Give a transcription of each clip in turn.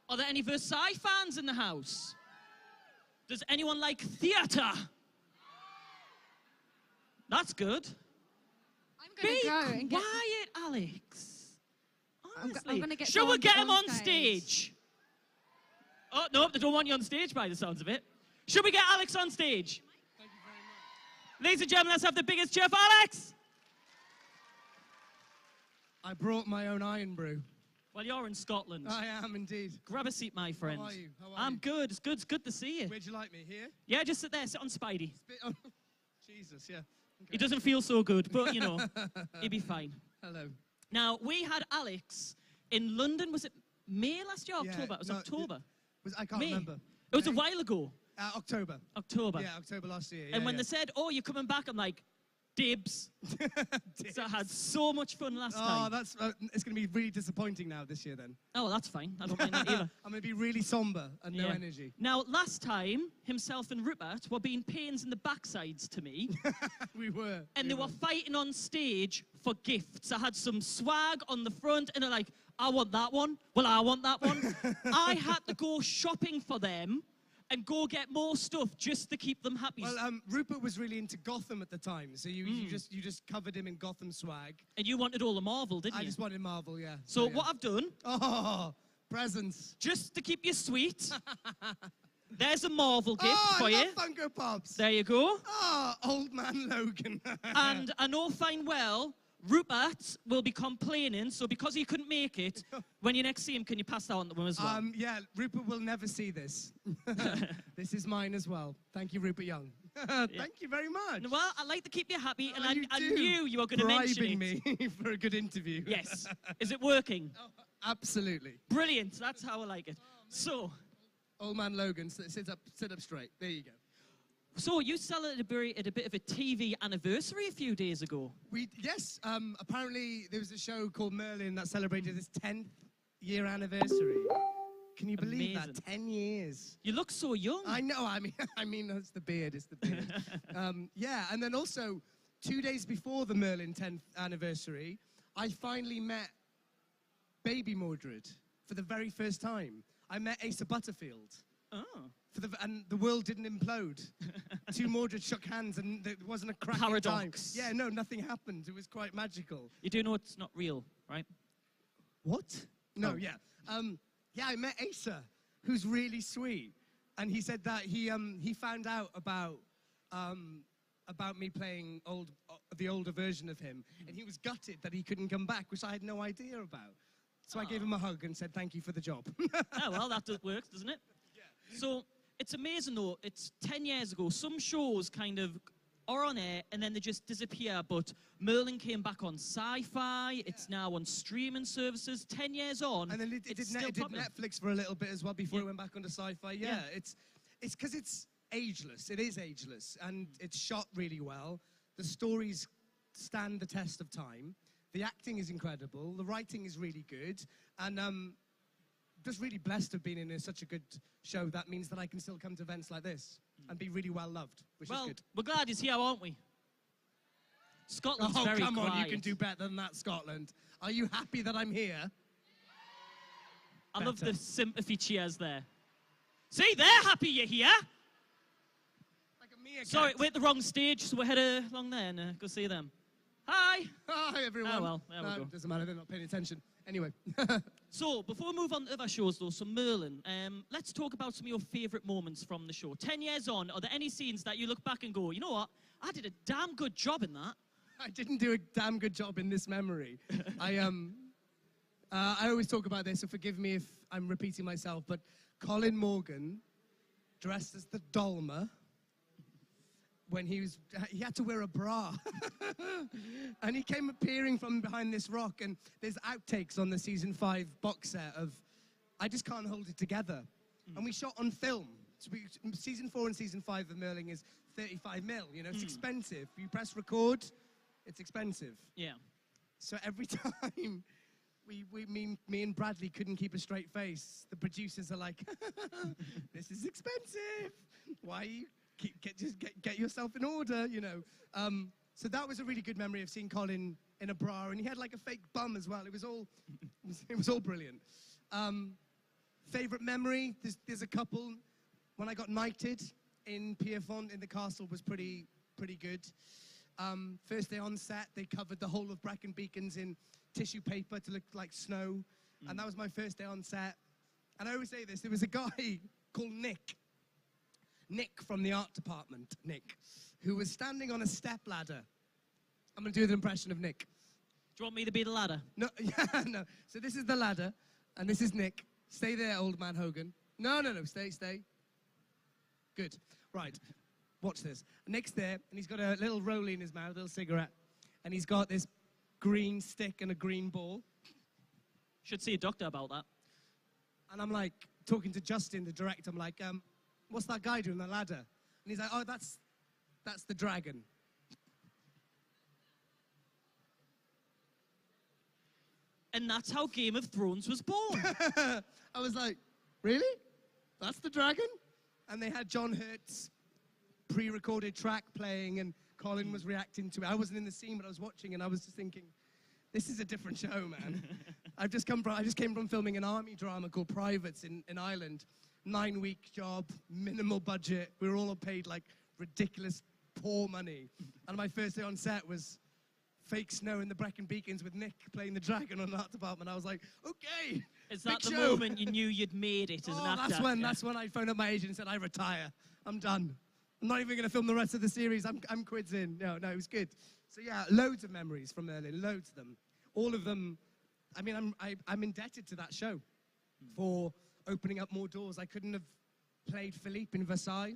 Are there any Versailles fans in the house? Does anyone like theatre? That's good. I'm going to go and get... quiet, Alex. Honestly. I'm going to get Shall we get him on stage? stage? Oh, no, they don't want you on stage by the sounds of it. Should we get Alex on stage? Thank you very much. Ladies and gentlemen, let's have the biggest cheer for Alex. I brought my own iron brew. Well, you're in Scotland. I am indeed. Grab a seat, my friend. How are you? I'm good. It's good. It's good to see you. Where'd you like me? Here? Yeah, just sit there. Sit on Spidey. Oh, Jesus, yeah. Okay. He doesn't feel so good, but, you know, he'll be fine. Hello. Now, we had Alex in London. Was it May last year or October? It was October. I can't remember. It was a while ago. October. October. Yeah, October last year. And when they said, oh, you're coming back, I'm like, dibs. So I had so much fun last time. Oh, it's going to be really disappointing now this year then. Oh, that's fine. I don't mind that either. I'm going to be really somber and no energy. Now, last time, himself and Rupert were being pains in the backsides to me. We were. And they were fighting on stage for gifts. I had some swag on the front, and they're like, I want that one. Well, I want that one. I had to go shopping for them and go get more stuff just to keep them happy. Well, Rupert was really into Gotham at the time, so you just covered him in Gotham swag. And you wanted all the Marvel, didn't you? I just wanted Marvel, yeah. So what I've done... Oh, presents. Just to keep you sweet, there's a Marvel gift for you. I love Funko Pops. There you go. Oh, old man Logan. And I know fine well, Rupert will be complaining, so because he couldn't make it, when you next see him, can you pass that on to him as well? Yeah, Rupert will never see this. This is mine as well. Thank you, Rupert Young. Thank you very much. Well, I like to keep you happy, and I do. knew you were going to mention it. Bribing me for a good interview. Yes. Is it working? Oh, absolutely. Brilliant. That's how I like it. So, old man Logan, sit up straight. There you go. So you celebrated a bit of a TV anniversary a few days ago. Yes. Apparently there was a show called Merlin that celebrated its 10th year anniversary. Can you believe that? 10 years. You look so young. I know. I mean, it's the beard. It's the beard. Yeah. And then also, 2 days before the Merlin 10th anniversary, I finally met baby Mordred for the very first time. I met Asa Butterfield. Oh. And the world didn't implode. Two Mordred shook hands and there wasn't a crack in time. Yeah, no, nothing happened. It was quite magical. You do know it's not real, right? What? No, oh. Yeah, I met Asa, who's really sweet. And he said that he found out about me playing the older version of him. And he was gutted that he couldn't come back, which I had no idea about. So I gave him a hug and said, thank you for the job. Oh, well, that works, doesn't it? Yeah. So it's amazing, though. It's 10 years ago. Some shows kind of are on air, and then they just disappear. But Merlin came back on Sci-Fi. Yeah. It's now on streaming services. 10 years on, and then it did Netflix for a little bit as well before it went back onto Sci-Fi. Yeah, it's because it's ageless. It is ageless, and it's shot really well. The stories stand the test of time. The acting is incredible. The writing is really good. And just really blessed to have been in such a good show. That means that I can still come to events like this and be really well loved, which is good. We're glad he's here, aren't we? Scotland's very come on, quiet. you can do better than that, Scotland. Are you happy that I'm here? I love the sympathy cheers there. See, they're happy you're here. Like a meerkat. Sorry, we're at the wrong stage, so we'll head along there and go see them. Hi. Hi, everyone. Oh, well, there we go. Doesn't matter, they're not paying attention. Anyway. So, before we move on to other shows, though, so Merlin, let's talk about some of your favourite moments from the show. 10 years on, are there any scenes that you look back and go, you know what, I did a damn good job in that? I didn't do a damn good job in this memory. I always talk about this, so forgive me if I'm repeating myself, but Colin Morgan, dressed as the Dolma, when he had to wear a bra. And he came appearing from behind this rock, and there's outtakes on the season 5 box set of I Just Can't Hold It Together. And we shot on film. So season 4 and season 5 of Merlin is 35 mil, you know, it's expensive. You press record, it's expensive. Yeah. So every time me and Bradley couldn't keep a straight face, the producers are like, this is expensive. Why you just get yourself in order, you know. So that was a really good memory of seeing Colin in a bra, and he had like a fake bum as well. It was all brilliant. Favorite memory? There's a couple. When I got knighted in Pierrefonds in the castle was pretty good. First day on set, they covered the whole of Brecon Beacons in tissue paper to look like snow. And that was my first day on set. And I always say this, there was a guy called Nick from the art department, Nick, who was standing on a step ladder. I'm going to do an impression of Nick. Do you want me to be the ladder? No, yeah, no. So this is the ladder, and this is Nick. Stay there, old man Hogan. No, stay. Good. Right. Watch this. Nick's there, and he's got a little rollie in his mouth, a little cigarette, and he's got this green stick and a green ball. Should see a doctor about that. And I'm like, talking to Justin, the director, I'm like, what's that guy doing, the ladder? And he's like, oh, that's the dragon. And that's how Game of Thrones was born. I was like, really? That's the dragon? And they had John Hurt's pre-recorded track playing, and Colin was reacting to it. I wasn't in the scene, but I was watching, and I was just thinking, this is a different show, man. I just came from filming an army drama called Privates in Ireland. 9-week job, minimal budget. We were all paid like ridiculous poor money. And my first day on set was fake snow in the Brecon Beacons with Nick playing the dragon on the art department. I was like, okay. Is that the show. moment you knew you'd made it as an actor? That's when I phoned up my agent and said, I retire. I'm done. I'm not even going to film the rest of the series. I'm quids in. No, it was good. So yeah, loads of memories from Merlin, loads of them. All of them, I mean, I'm indebted to that show for opening up more doors. I couldn't have played Philippe in Versailles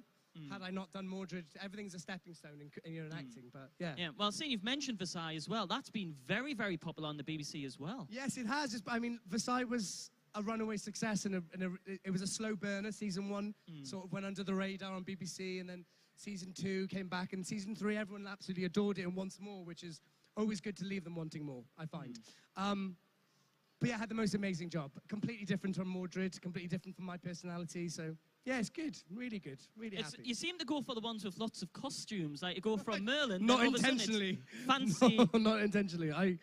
had I not done Mordred. Everything's a stepping stone in acting, but yeah. Yeah, well, seeing you've mentioned Versailles as well, that's been very, very popular on the BBC as well. Yes, it has. I mean, Versailles was a runaway success, and it was a slow burner. Season 1 sort of went under the radar on BBC, and then Season 2 came back, and Season 3, everyone absolutely adored it and wants more, which is always good to leave them wanting more, I find. But yeah, I had the most amazing job. Completely different from Mordred, completely different from my personality, so yeah, it's good, really happy. You seem to go for the ones with lots of costumes, like you go from Merlin. Not intentionally. Fancy. No, not intentionally.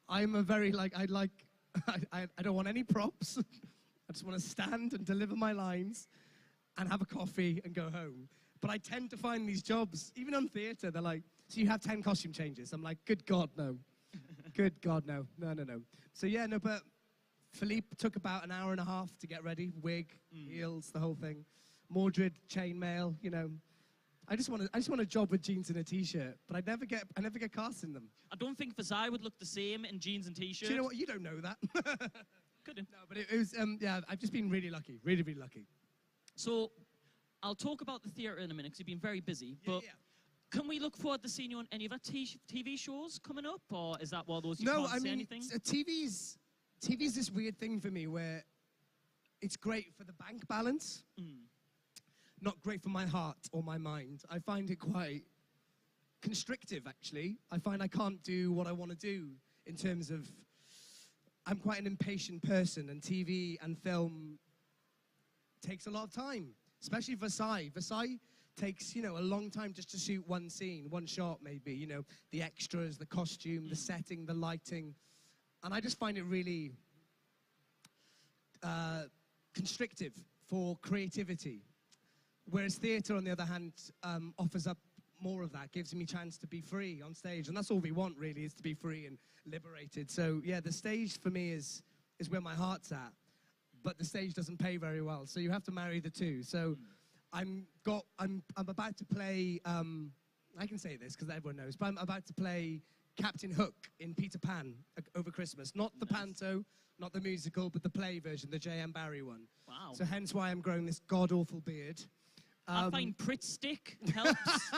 I'm a very, I don't want any props. I just want to stand and deliver my lines and have a coffee and go home. But I tend to find these jobs, even on theatre, they're like, so you have 10 costume changes. I'm like, good God, no. Good God, no. No. So yeah, no, but Philippe took about an hour and a half to get ready. Wig, heels, the whole thing. Mordred, chainmail, you know. I just want a job with jeans and a t-shirt, but I never get cast in them. I don't think Versailles would look the same in jeans and t-shirts. Do you know what? You don't know that. Couldn't. No, but it was, yeah, I've just been really lucky, really lucky. So, I'll talk about the theatre in a minute, because you've been very busy, but can we look forward to seeing you on any other TV shows coming up, or is that one of those you can't say anything? No, TV's this weird thing for me where it's great for the bank balance, not great for my heart or my mind. I find it quite constrictive, actually. I find I can't do what I want to do in terms of, I'm quite an impatient person, and TV and film takes a lot of time, especially Versailles. Versailles takes, you know, a long time just to shoot one scene, one shot maybe, you know, the extras, the costume, the setting, the lighting. And I just find it really constrictive for creativity. Whereas theatre, on the other hand, offers up more of that, gives me a chance to be free on stage. And that's all we want, really, is to be free and liberated. So, yeah, the stage for me is where my heart's at. But the stage doesn't pay very well, so you have to marry the two. So I'm about to play, I can say this because everyone knows, but I'm about to play Captain Hook in Peter Pan over Christmas. Not the panto, not the musical, but the play version, the J.M. Barrie one. Wow. So hence why I'm growing this god-awful beard. I find Pritt stick helps.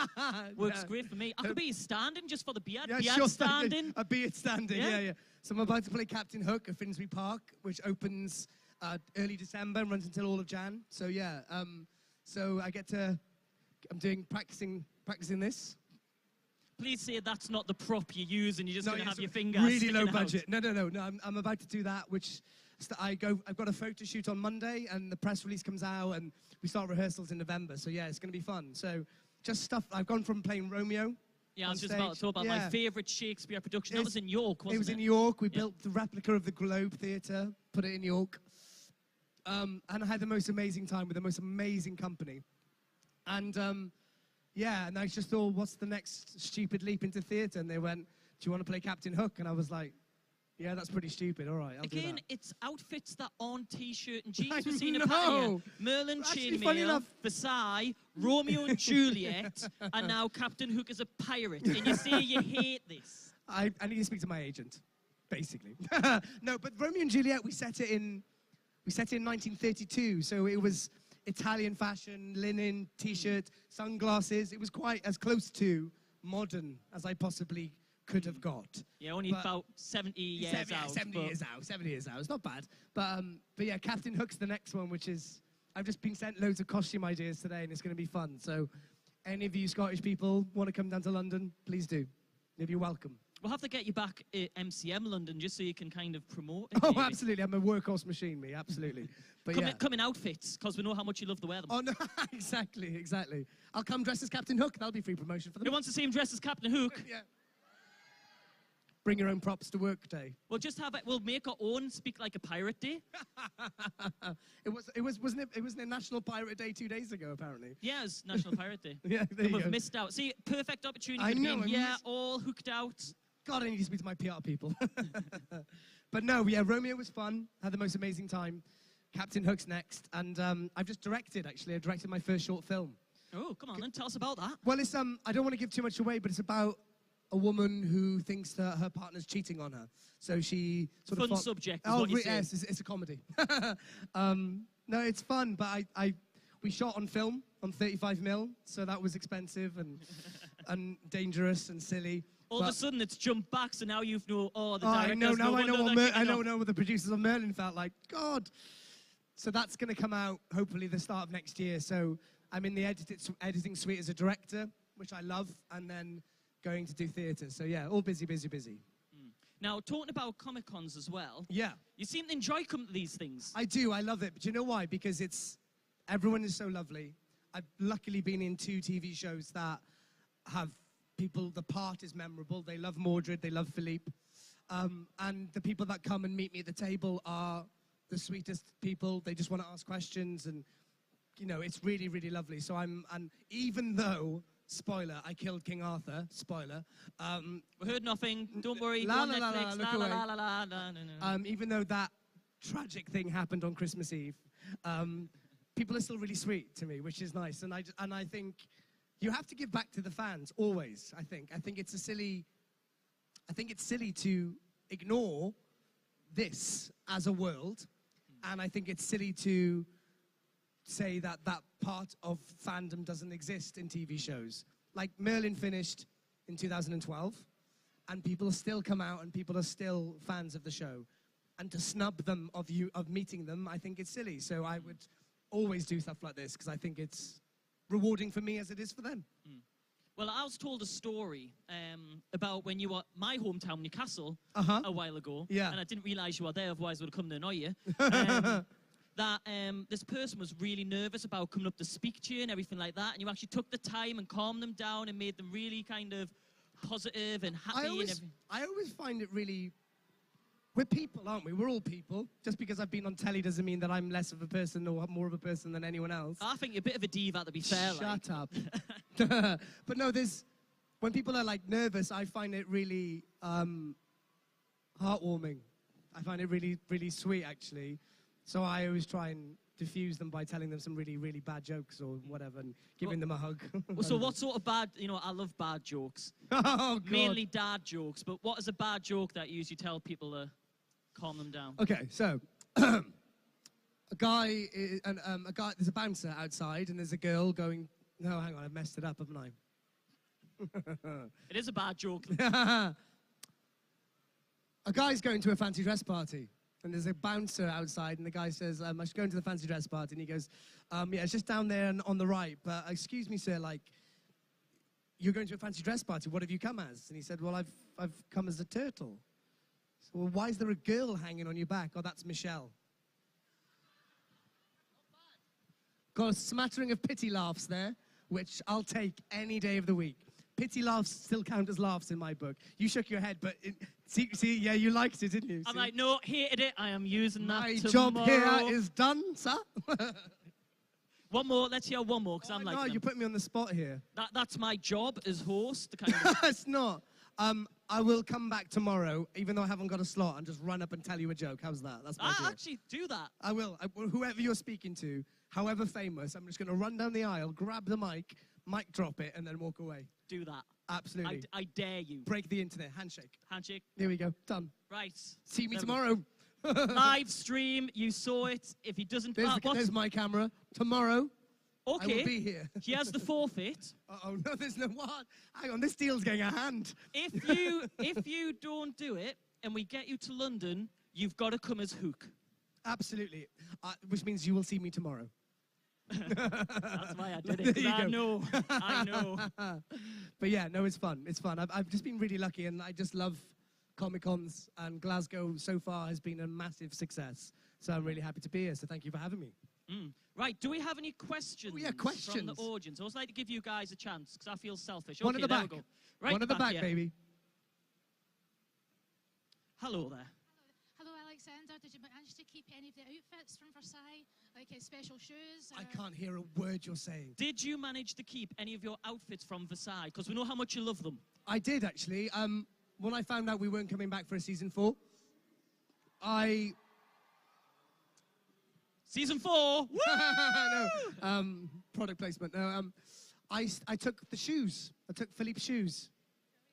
Works great for me. I could be standing just for the beard. Yeah, beard sure, standing. A beard standing, yeah. So I'm about to play Captain Hook at Finsbury Park, which opens early December and runs until all of Jan. So yeah, so I get to, practicing this. Please say that's not the prop you use and you're just going to have your fingers really low sticking budget. out. No, I'm about to do that, which I've got a photo shoot on Monday, and the press release comes out, and we start rehearsals in November. So yeah, it's going to be fun. So just stuff. I've gone from playing Romeo. Yeah, I was just about to talk about my favourite Shakespeare production. That was in York, wasn't it? It was in York. We built the replica of the Globe Theatre, put it in York. And I had the most amazing time with the most amazing company. And yeah, and I just thought, what's the next stupid leap into theatre? And they went, do you want to play Captain Hook? And I was like, yeah, that's pretty stupid. All right, I'll do that. Again, it's outfits that aren't T-shirt and jeans. I We've seen a know. pattern here. Merlin, Actually, funny Chainmail, enough- Versailles, Romeo and Juliet, and now Captain Hook is a pirate. And you say you hate this. I need to speak to my agent, basically. No, but Romeo and Juliet, we set it in 1932, so it was Italian fashion, linen, T-shirt, sunglasses. It was quite as close to modern as I possibly could have got. Yeah, only But about 70 years out. 70 years out, 70 years out. It's not bad. But yeah, Captain Hook's the next one, which is, I've just been sent loads of costume ideas today, and it's going to be fun. So any of you Scottish people want to come down to London, please do. You're welcome. We'll have to get you back at MCM London just so you can kind of promote it. Oh, maybe. absolutely. I'm a workhorse machine, me, absolutely. But yeah. Come in outfits, because we know how much you love to wear them. Oh, no, exactly. I'll come dressed as Captain Hook. That'll be free promotion for them. Who wants to see him dressed as Captain Hook? Yeah. Bring your own props to work day. We'll make our own Speak Like a Pirate Day. Wasn't it National Pirate Day 2 days ago, apparently? Yeah, it's National Pirate Day. Yeah, there And you we've go. missed out. See, perfect opportunity I to know, be I here, missed- all hooked out. God, I need to speak to my PR people. But no, yeah, Romeo was fun. Had the most amazing time. Captain Hook's next. And I've just directed, actually. I directed my first short film. Oh, come on then, tell us about that. Well, it's I don't want to give too much away, but it's about a woman who thinks that her partner's cheating on her. So she sort of... Fun subject is Oh, what you're saying. yes, it's a comedy. No, it's fun, but we shot on film on 35mm, so that was expensive and dangerous and silly. All of a sudden, it's jumped back, so now you've know. Oh, the I director's know now. I know what what the producers of Merlin felt like. God. So that's going to come out hopefully the start of next year. So I'm in the editing suite as a director, which I love, and then going to do theatre. So yeah, all busy. Now, talking about Comic Cons as well. Yeah, You seem to enjoy coming to these things. I do. I love it. But you know why? Because everyone is so lovely. I've luckily been in 2 TV shows that have people, the part is memorable. They love Mordred, they love Philippe. And the people that come and meet me at the table are the sweetest people. They just want to ask questions, and, you know, it's really, really lovely. So and even though, spoiler, I killed King Arthur, spoiler. We heard nothing. Don't worry. La, go on la, la, Netflix. look La, la, away. la, la, la, la, no, no. Even though that tragic thing happened on Christmas Eve, people are still really sweet to me, which is nice. And I think you have to give back to the fans always. I think it's silly to ignore this as a world, and I think it's silly to say that part of fandom doesn't exist in TV shows. Like Merlin finished in 2012, and people still come out and people are still fans of the show. And to snub them of meeting them, I think it's silly. So I would always do stuff like this because I think it's rewarding for me as it is for them. Well, I was told a story about when you were at my hometown, Newcastle, Uh-huh. a while ago. Yeah. And I didn't realise you were there, otherwise I would have come to annoy you. That this person was really nervous about coming up to speak to you and everything like that. And you actually took the time and calmed them down and made them really kind of positive and happy. I always find it really... We're people, aren't we? We're all people. Just because I've been on telly doesn't mean that I'm less of a person or more of a person than anyone else. I think you're a bit of a diva, to be fair. Shut up. But no, when people are like nervous, I find it really heartwarming. I find it really, really sweet, actually. So I always try and diffuse them by telling them some really, really bad jokes or whatever and giving them a hug. So what sort of bad, I love bad jokes. Oh, God. Mainly dad jokes, but what is a bad joke that you usually tell people to calm them down? Okay, so there's a bouncer outside and there's a girl going, no, hang on, I've messed it up, haven't I? It is a bad joke. A guy's going to a fancy dress party, and there's a bouncer outside, and the guy says, I should go into the fancy dress party, and he goes, yeah, it's just down there and on the right, but excuse me, sir, like, you're going to a fancy dress party, what have you come as? And he said, well, I've come as a turtle. So, well, why is there a girl hanging on your back? Oh, that's Michelle. Got a smattering of pity laughs there, which I'll take any day of the week. pity laughs still count as laughs in my book. You shook your head, but see, yeah, you liked it, didn't you? I'm See? like, no, hated it. I am using that My tomorrow. job here is done, sir. One more. Let's hear one more, because I'm like, no, you put me on the spot here. That's my job as host. To kind of It's not. I will come back tomorrow, even though I haven't got a slot, and just run up and tell you a joke. How's that? That's my deal. actually do that. I will. Whoever you're speaking to, however famous, I'm just going to run down the aisle, grab the mic drop it, and then walk away. Do that. Absolutely. I dare you. Break the internet. Handshake. Handshake. Here we go. Done. Right. See me There we tomorrow. Live stream. You saw it. If he doesn't... There's my camera. Tomorrow, okay. I will be here. He has the forfeit. Uh-oh, no, there's no what? Hang on, this deal's getting a hand. If you don't do it, and we get you to London, you've got to come as Hook. Absolutely. Which means you will see me tomorrow. That's why I did it. There you I go. know. I know. But yeah, no, it's fun. It's fun. I've just been really lucky, and I just love Comic-Cons, and Glasgow so far has been a massive success. So I'm really happy to be here, so thank you for having me. Right, do we have any questions, Oh, yeah, from questions. the audience? I always like to give you guys a chance, because I feel selfish. One Okay, at the there back. we go. Right One at the back, here. baby. Hello there. Hello, Alexander. Did you manage to keep any of the outfits from Versailles? Like special shoes? I can't hear a word you're saying. Did you manage to keep any of your outfits from Versailles? Because we know how much you love them. I did, actually. When I found out we weren't coming back for a season 4, Season 4! Woo! no, product placement. No, I took the shoes. I took Philippe's shoes.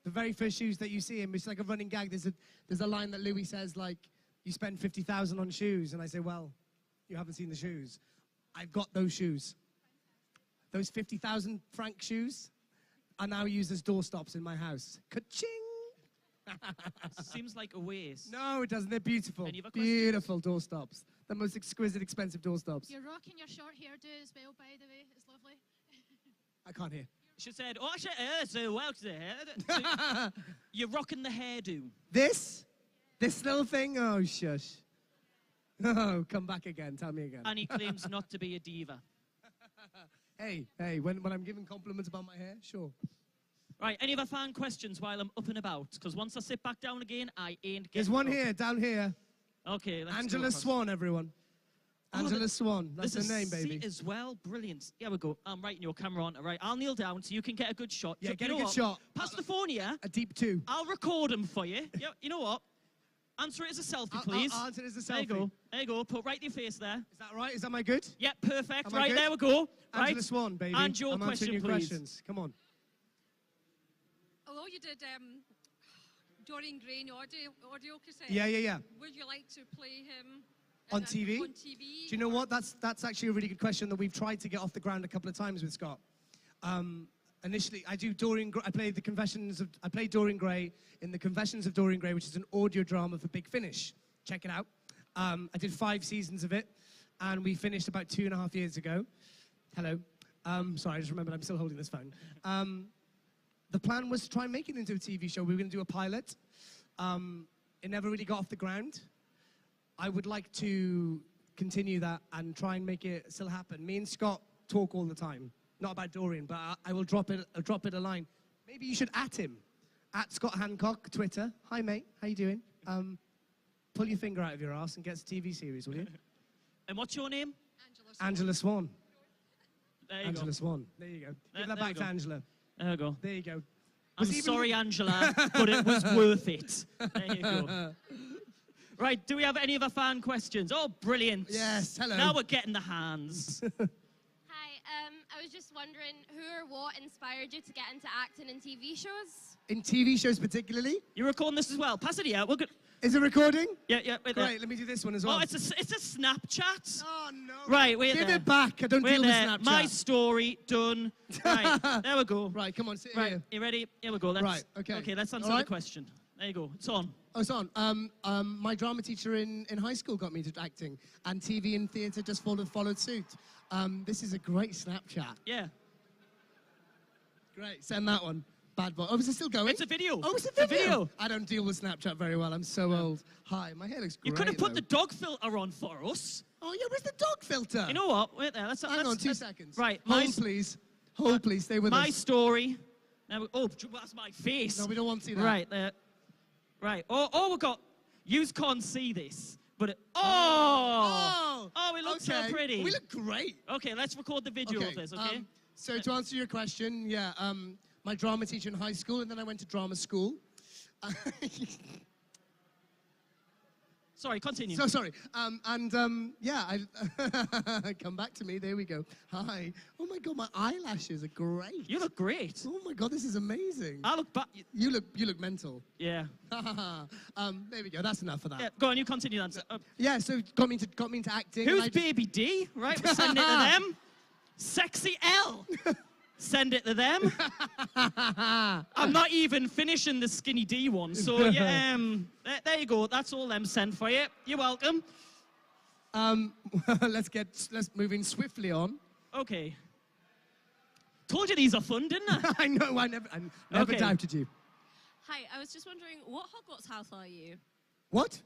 The very first shoes that you see him. It's like a running gag. There's a line that Louis says, like, you spend 50,000 on shoes. And I say, well, you haven't seen the shoes. I've got those shoes. Those 50,000 franc shoes are now used as doorstops in my house. Ka-ching! Seems like a waste. No, it doesn't. They're beautiful. Any other questions? Beautiful doorstops. The most exquisite, expensive doorstops. You're rocking your short hairdo as well, by the way. It's lovely. I can't hear. She said, oh, actually, so well, so you're rocking the hairdo. This little thing? Oh, shush. Oh, come back again. Tell me again. And he claims not to be a diva. Hey, when I'm giving compliments about my hair, sure. Right, any other fan questions while I'm up and about? Because once I sit back down again, I ain't getting There's one up. here, down here. Okay, let's Angela go across. Swan, everyone. Oh, Angela Swan. That's There's her a name, baby. seat as well. Brilliant. Here we go. I'm writing your camera on. All right, I'll kneel down so you can get a good shot. Yeah, You get a know good what? shot. Pass the phone here. A deep 2. I'll record them for you. Yeah, you know what? Answer it as a selfie, please. I'll answer it as a There you selfie. go. There you go. Put right in your face there. Is that right? Is that my good? Yeah, perfect. Am I Right, good? there we go. Angela Right. Swan, baby. And your I'm question, answering your please. questions. Come on. Although you did Dorian Gray in audio cassette, Yeah. would you like to play him On TV? On TV? Do you know what? That's actually a really good question that we've tried to get off the ground a couple of times with Scott. Initially, I played Dorian Gray in The Confessions of Dorian Gray, which is an audio drama for Big Finish. Check it out. I did 5 seasons of it, and we finished about 2.5 years ago. Hello. Sorry, I just remembered I'm still holding this phone. The plan was to try and make it into a TV show. We were going to do a pilot. It never really got off the ground. I would like to continue that and try and make it still happen. Me and Scott talk all the time. Not about Dorian, but I will drop it a line. Maybe you should @ him. @ Scott Hancock, Twitter. Hi, mate. How you doing? Pull your finger out of your ass and get us a TV series, will you? And what's your name? Angela Swan. There you Angela go. Swan. There you go. Give that There back you to go. Angela. There you go. There you go. I'm sorry, Angela, but it was worth it. There you go. Right, do we have any other fan questions? Oh, brilliant. Yes, hello. Now we're getting the hands. Hi, I was just wondering who or what inspired you to get into acting in TV shows? In TV shows particularly? You're recording this as well. Pass it here. We're good. Is it recording? Yeah, wait there. Great, let me do this one as well. Oh, it's a Snapchat. Oh, no. Right, wait Give there. it back. I don't Wait deal with there. Snapchat. My story, done. Right, there we go. Right, come on, sit Right, here. you ready? Here we go. Right, okay. Okay, let's answer All right. the question. There you go. It's on. Oh, it's on. My drama teacher in high school got me to acting, and TV and theatre just followed suit. This is a great Snapchat. Yeah. Great, send that one. Bad boy. Oh, is it still going? It's a video. Oh, it's a It's a video. video. I don't deal with Snapchat very well. I'm so old. Hi, my hair looks great. You could have put though. the dog filter on for us. Oh, yeah, where's the dog filter? You know what? Wait there. Hang on, 2 seconds. Right. Hold, please. Hold, please. Stay with My us. story, Now, oh, that's my face. No, we don't want to see that. Right there. Right. Oh, we got. You can't see this, but oh, we look so okay. pretty. We look great. Okay, let's record the video of this. Okay. So to answer your question, yeah, my drama teacher in high school, and then I went to drama school. Sorry, continue. So sorry. Yeah, I come back to me. There we go. Hi. Oh my God, my eyelashes are great. You look great. Oh my God, this is amazing. I look back. You look mental. Yeah. There we go. That's enough for that. Yeah. Go on, you continue then. Yeah. So got me into acting. Who's Baby D? Right, we're sending it to them. Sexy L. Send it to them. I'm not even finishing the skinny D one, so yeah, there you go. That's all them sent for you. You're welcome. Let's move in swiftly on. Okay. Told you these are fun, didn't I? I know. I never Okay. doubted you. Hi, I was just wondering, what Hogwarts house are you? What?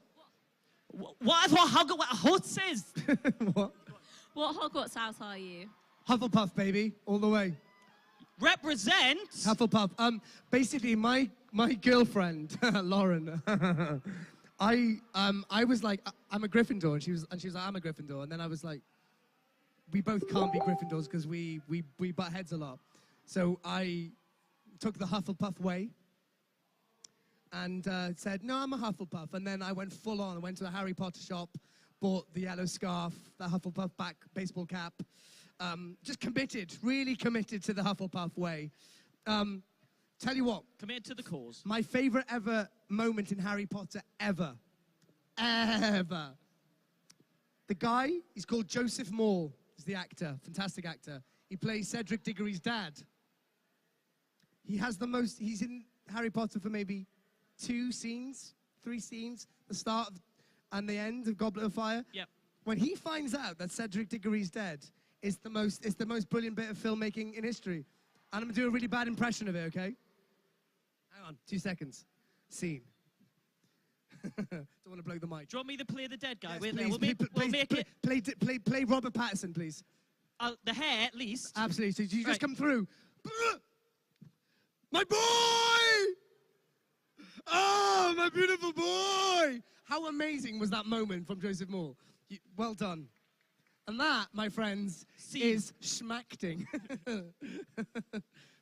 What Hogwarts is? What? What Hogwarts house are you? Hufflepuff, baby, all the way. Represent. Hufflepuff. Basically, my girlfriend, Lauren, I was like, I'm a Gryffindor, and she was like, I'm a Gryffindor, and then I was like, we both can't be Gryffindors because we butt heads a lot. So I took the Hufflepuff way and said, no, I'm a Hufflepuff. And then I went full on. I went to a Harry Potter shop, bought the yellow scarf, the Hufflepuff baseball cap. Just committed, really committed to the Hufflepuff way. Tell you what. Committed to the cause. My favorite ever moment in Harry Potter, ever. The guy, he's called Joseph Maul, is the actor, fantastic actor. He plays Cedric Diggory's dad. He's in Harry Potter for maybe 3 scenes, the start and the end of Goblet of Fire. Yep. When he finds out that Cedric Diggory's dead, it's the most brilliant bit of filmmaking in history. And I'm gonna do a really bad impression of it, okay? Hang on, 2 seconds. Scene. Don't want to blow the mic. Do you want me to play the dead guy? Yes, Wait, please, we'll make it. play Robert Pattinson, please. The hair, at least. Absolutely. So you just Right. come through. My boy! Oh, my beautiful boy! How amazing was that moment from Joseph Moore? Well done. And that, my friends, is schmacting. That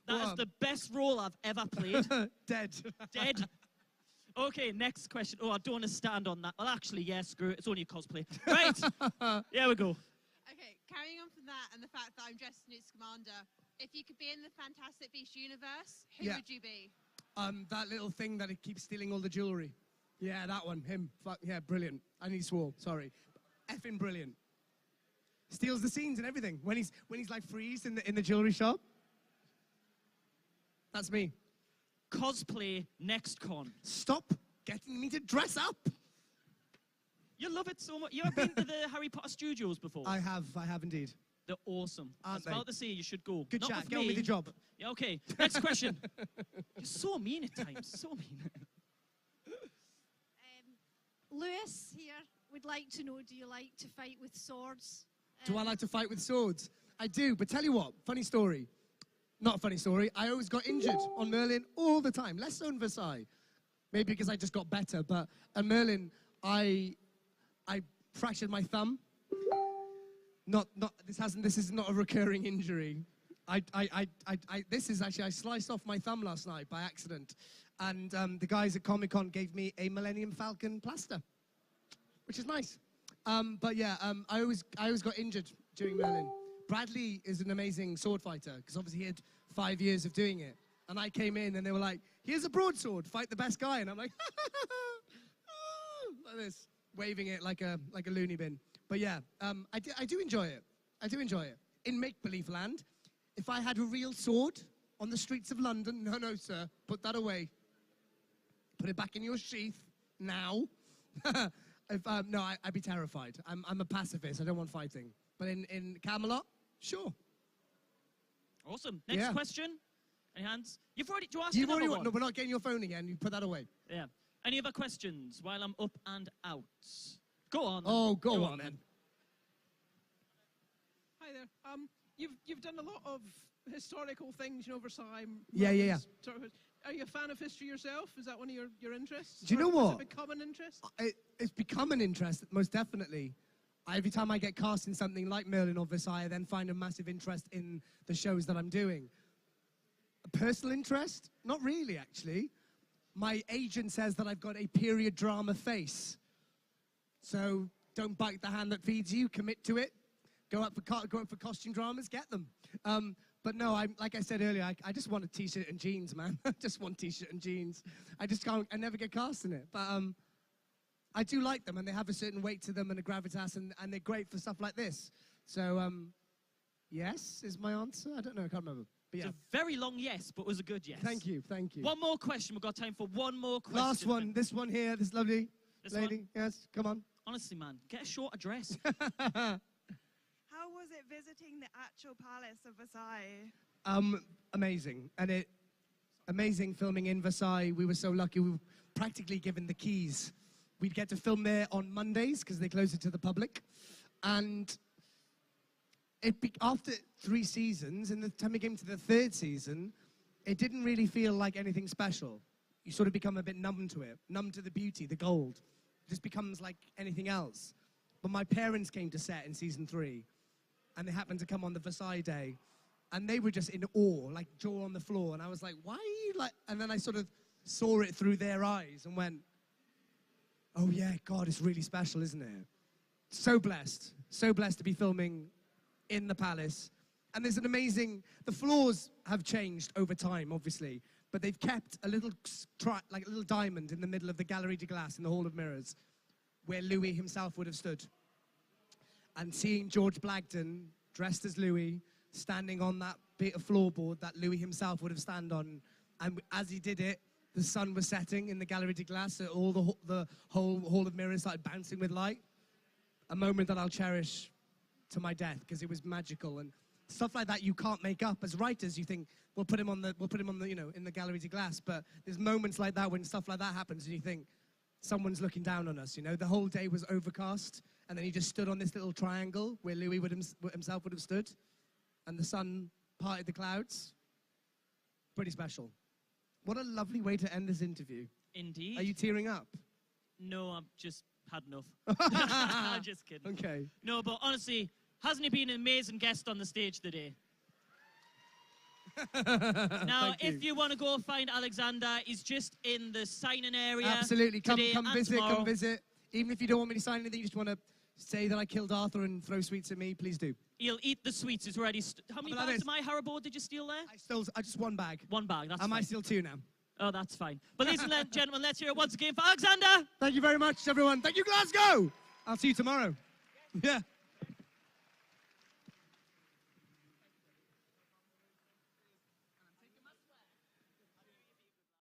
is the best role I've ever played. Dead. Dead. Okay, next question. Oh, I don't want to stand on that. Well, actually, yeah, screw it. It's only a cosplay. Right. Here we go. Okay, carrying on from that and the fact that I'm dressed as Newt Scamander, if you could be in the Fantastic Beasts universe, who would you be? That little thing that it keeps stealing all the jewelry. Yeah, that one. Him. Yeah, brilliant. And he swore. Sorry. Effing brilliant. Steals the scenes and everything. When he's like freezed in the jewelry shop. That's me. Cosplay next con. Stop getting me to dress up. You love it so much. You ever been to the Harry Potter studios before? I have indeed. They're awesome. I was Aren't they? about to say you should go. Good Not chat. with Get on me. with your job. Yeah, okay. Next question. You're so mean at times. So mean. Lewis here would like to know, do you like to fight with swords? Do I like to fight with swords? I do, but tell you what, funny story. Not a funny story. I always got injured on Merlin all the time. Less so in Versailles. Maybe because I just got better, but at Merlin, I fractured my thumb. This is not a recurring injury. This is actually, I sliced off my thumb last night by accident. And the guys at Comic-Con gave me a Millennium Falcon plaster, which is nice. But yeah, I always got injured during Merlin. Bradley is an amazing sword fighter, because obviously he had 5 years of doing it. And I came in and they were like, here's a broadsword, fight the best guy. And I'm like, like this, waving it like a loony bin. But yeah, I do enjoy it. I do enjoy it. In make-believe land, if I had a real sword on the streets of London, no, sir, put that away. Put it back in your sheath now. No, I'd be terrified. I'm a pacifist. I don't want fighting. But in Camelot, sure. Awesome. Next question. Any hands? You've already. Do you ask You've another already. one? No, we're not getting your phone again. You put that away. Yeah. Any other questions while I'm up and out? Go on. Oh, go on then. Hi there. You've done a lot of historical things, you know, Versailles. Yeah. Sort of, are you a fan of history yourself? Is that one of your interests? Do you know Or what? Has it become an interest? It's become an interest, most definitely. Every time I get cast in something like Merlin or Versailles, I then find a massive interest in the shows that I'm doing. A personal interest? Not really, actually. My agent says that I've got a period drama face. So don't bite the hand that feeds you, commit to it. Go up for costume dramas, get them. But no, like I said earlier, I just want a t-shirt and jeans, man. I just want t-shirt and jeans. I never get cast in it. But I do like them, and they have a certain weight to them and a gravitas, and they're great for stuff like this. So, yes is my answer. I don't know, I can't remember. But yeah. It's a very long yes, but it was a good yes. Thank you. One more question. We've got time for one more question. Last one. This one here, this lovely This lady. one? Yes, come on. Honestly, man, get a short address. How was it visiting the actual palace of Versailles? Amazing. And amazing filming in Versailles. We were so lucky. We were practically given the keys. We'd get to film there on Mondays because they close it to the public. And after 3 seasons, and the time we came to the 3rd season, it didn't really feel like anything special. You sort of become a bit numb to it, numb to the beauty, the gold. It just becomes like anything else. But my parents came to set in season 3, and they happened to come on the Versailles day, and they were just in awe, like jaw on the floor. And I was like, why are you like, and then I sort of saw it through their eyes and went, oh yeah, God, it's really special, isn't it? So blessed to be filming in the palace. And there's an amazing, the floors have changed over time, obviously, but they've kept a little, like a little diamond in the middle of the Galerie de Glace in the Hall of Mirrors, where Louis himself would have stood. And seeing George Blagden, dressed as Louis, standing on that bit of floorboard that Louis himself would have stand on, and as he did it, the sun was setting in the Galerie de Glace, so all the whole Hall of Mirrors started bouncing with light. A moment that I'll cherish to my death, because it was magical. And stuff like that you can't make up. As writers, you think, we'll put him on the, you know, in the Galerie de Glace. But there's moments like that when stuff like that happens, and you think, someone's looking down on us, you know? The whole day was overcast, and then he just stood on this little triangle where Louis himself would have stood, and the sun parted the clouds. Pretty special. What a lovely way to end this interview. Indeed. Are you tearing up? No, I've just had enough. I'm just kidding. Okay. No, but honestly, hasn't he been an amazing guest on the stage today? Now, if you want to go find Alexander, he's just in the sign-in area. Absolutely. Come visit, tomorrow. come visit. Even if you don't want me to sign anything, you just want to say that I killed Arthur and throw sweets at me, please do. He'll eat the sweets. He's already... How many bags of my Haribo did you steal there? I just 1 bag. 1 bag, that's I fine. might steal 2 now. Oh, that's fine. But ladies and gentlemen, let's hear it once again for Alexander. Thank you very much, everyone. Thank you, Glasgow. I'll see you tomorrow. Yeah.